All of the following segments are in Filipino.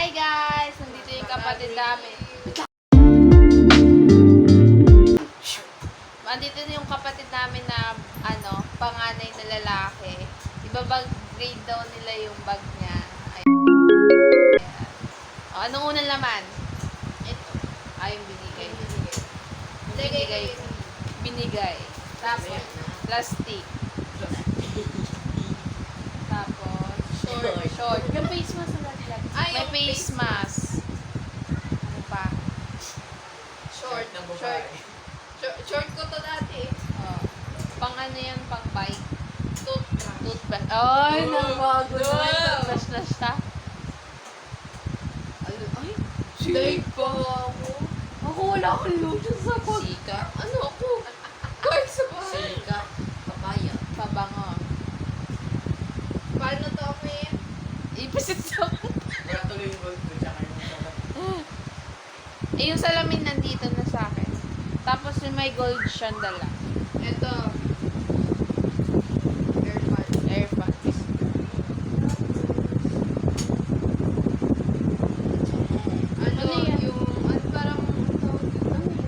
Hi guys! Nandito yung kapatid namin. Nandito yung kapatid namin na panganay na lalaki. Ibabag grade daw nila yung bag niya. Ayan. O, anong unang laman? Ito. Yung binigay. Binigay. Tapos, plastic. Tapos, short. Yung face mask na laglag. May face mask. Ano pa? Short ko to dati. Oh. Pang ano yan, pang bike. Toothbrush. Ay, namago na. Toothbrush na siya. Ay, safe pa ako. Ako wala akong lotion sa bag. Sika. Ano ako? Kahit sa bahay. Sika. Papaya. Pabango. Paano to ako eh? Ipasit sa ako. Wala tuloy yung gold ko. Tsaka yung Yung salamin nandito na sa akin. Tapos yung may gold siyang dala. Ito. Airpods. Ano yan? Yung parang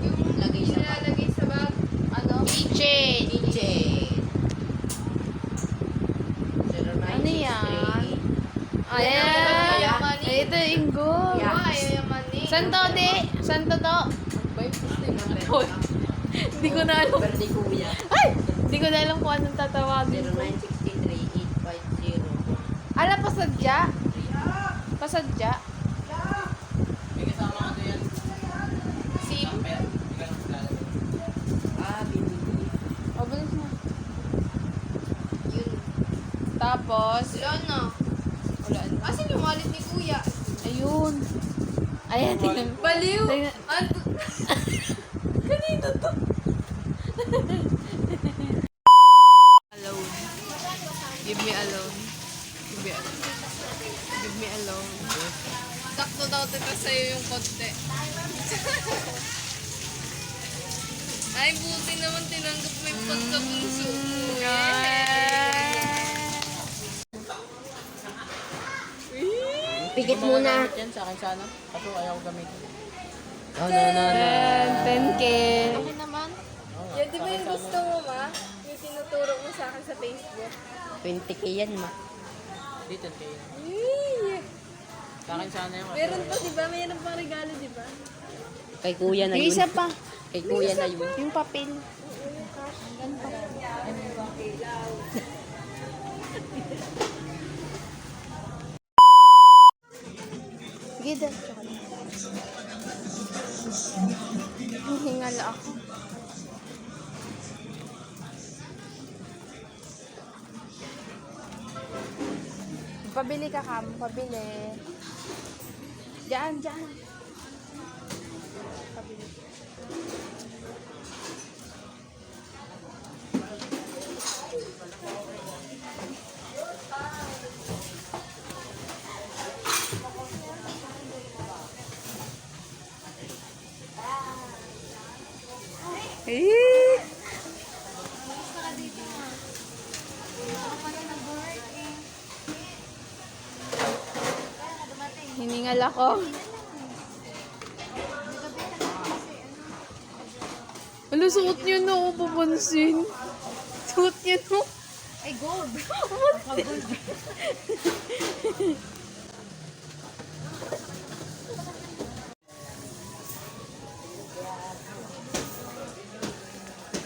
yung lagay sa bag. nilalagay sa bag. Keychain. Ano yan? Ayan. Ito yung gold. San to, di? San to to? Hindi ko na alam. Birthday kuya. Ay! Hindi ko na alam kung anong tatawagin ko. 0963-850. Ala, pasadya? Pasadya? May kasama ka doon yan. Sim? Binili. O, bilis mo. Yun. Tapos, wala na. Asan yung wallet ni kuya? Ayun. Ayan, tingnan. Baliw! Kanina to. Alone. Give me alone. Give me alone. Give me alone. Sakto daw tita sa'yo yung konti. Ay, buti naman tinanggap mo yung pagkabunso mo. Pikit muna. Yan sa akin sana. Kaso ayaw ko gamitin. No. 10K. Ano naman? Yan, di ba yung gusto mo, ma? Yung tinuturo mo sa akin sa Facebook. 20k yan, ma. Dito kayo. Yee! Sa akin sana yung Meron pa, di ba? Meron pang regalo, di ba? Kay kuya na Yung yun. isa pa. Kay kuya na yun. Yung papel. Sige, dad. Hingala ako. Pabili ka, Kam. Pabili. Diyan. Pabili. Eh! Hiningal ako. Ano, suot niyo na ako papansin. Suot niyo na. Ay, gold!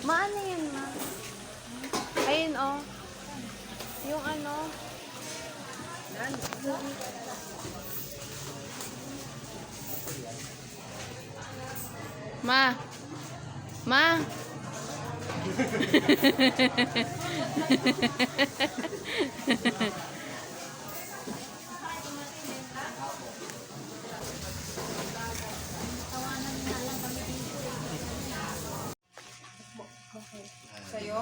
Maano yun, ma? Ayun, oh. Yung ano. Ma. Ma. Sa'yo?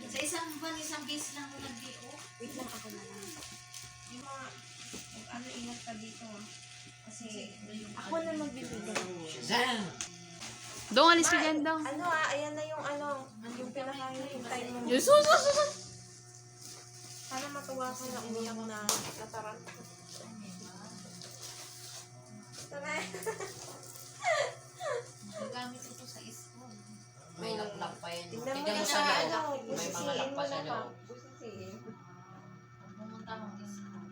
Sa isang case lang ako nag-DO. Wait lang ako na lang. Yung mga, ano, ingat ka dito. Kasi, Ako na magbibigay. Dong, alis ka dyan, Dong. Ayan na yung yung pinakahihintay mo. Sus! Sana matuwa ka na umiyak na nataranta. Gagamit ito sa school. May laklak pa yan. Tingnan mo Tingnan na mo sa sa ano. loob. May mga lak pa sa loob. Busisiin. Pumunta akong school.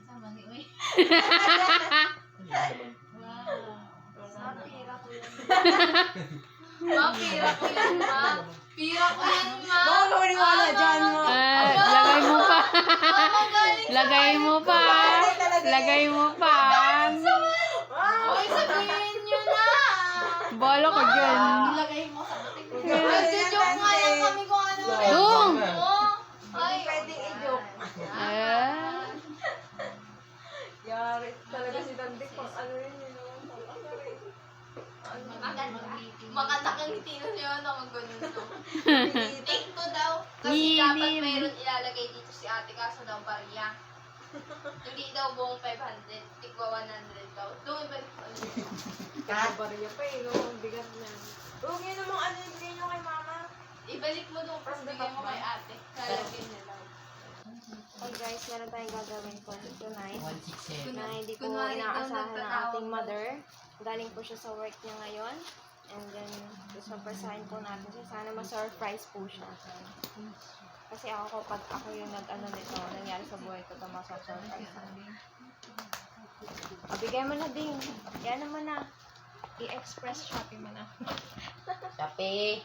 Sama ni Uy. Wow. Sa pira ko yan. Ma, pira ko yan, ma. Pira ko yan, ma. Baka maniwala dyan mo. Lagay mo pa. Lagay mo pa. Lagay mo pa. Uy, sabihin nyo na. Bolo ka dyan. Ilagay mo sa butik. Nagjo-joke nga lang kami kung ano. Dong! Ay, Pwedeng i-joke. Yari talaga si Dandik pang ano yun naman. makatang tino niya na mag ganun to. Take to daw. Kasi dapat mayroon ilalagay dito si ate kaso daw bariya. Hindi daw buong 500. Tigwa 100 daw. Doon ibalik ko. Bariya pa eh, no? Ang bigat niya. Huwag yun namang ano yung bigay nyo kay mama. Ibalik mo doon. Tapos bigay mo kay ate. Lalagyan niya daw. Okay guys, meron tayong gagawin for tonight. 167. Na hindi ko Kunwari daw inaasahan ng nagtatawag ating daw. mother. Galing po siya sa work niya ngayon. And then, surprisehin po natin siya. Sana ma-surprise po siya. Kasi ako, pag ako yung nag-ano nito, nangyari sa buhay ko, ito ma-surprise. Bigay mo na din. Yan naman na. I-express shopping mo na. Shopee.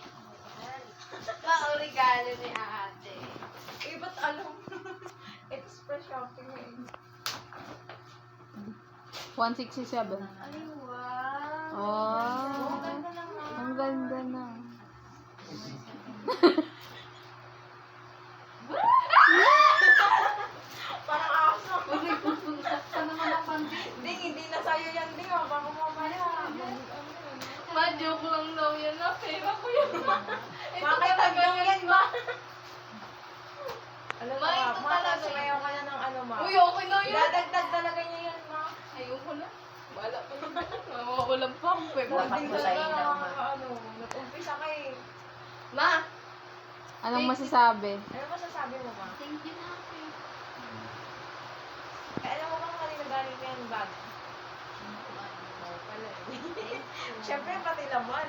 Ang regalo ni ate. Eh, ba't alam? Express shopping mo eh. 167. Ay, wow. Oh. Ang ganda naman. Ang ganda na. Parang aso. Hindi na sa'yo yan, Ding. Baka mamaya. Ma, joke lang daw yan na. Pera ko yun, ma. Ito Bakit talaga hanggang yan, ma? Alam mo, Ma, ito ma, talaga sumayaw ka na ng ano, ma. Uy, okay na yun. Dadagdag talaga niya yan, ma. Ayoko na. Wala pa naman. Mawawalan pa ako. Dapat mo sa ilaw, ma. Ano, nag-umpisa ka eh. Ma, Anong masasabi? Ano masasabi mo, ma? thank you na ate. Alam mo bang kanina galing ko yung bag? Oo, pala eh. Siyempre, pati laman.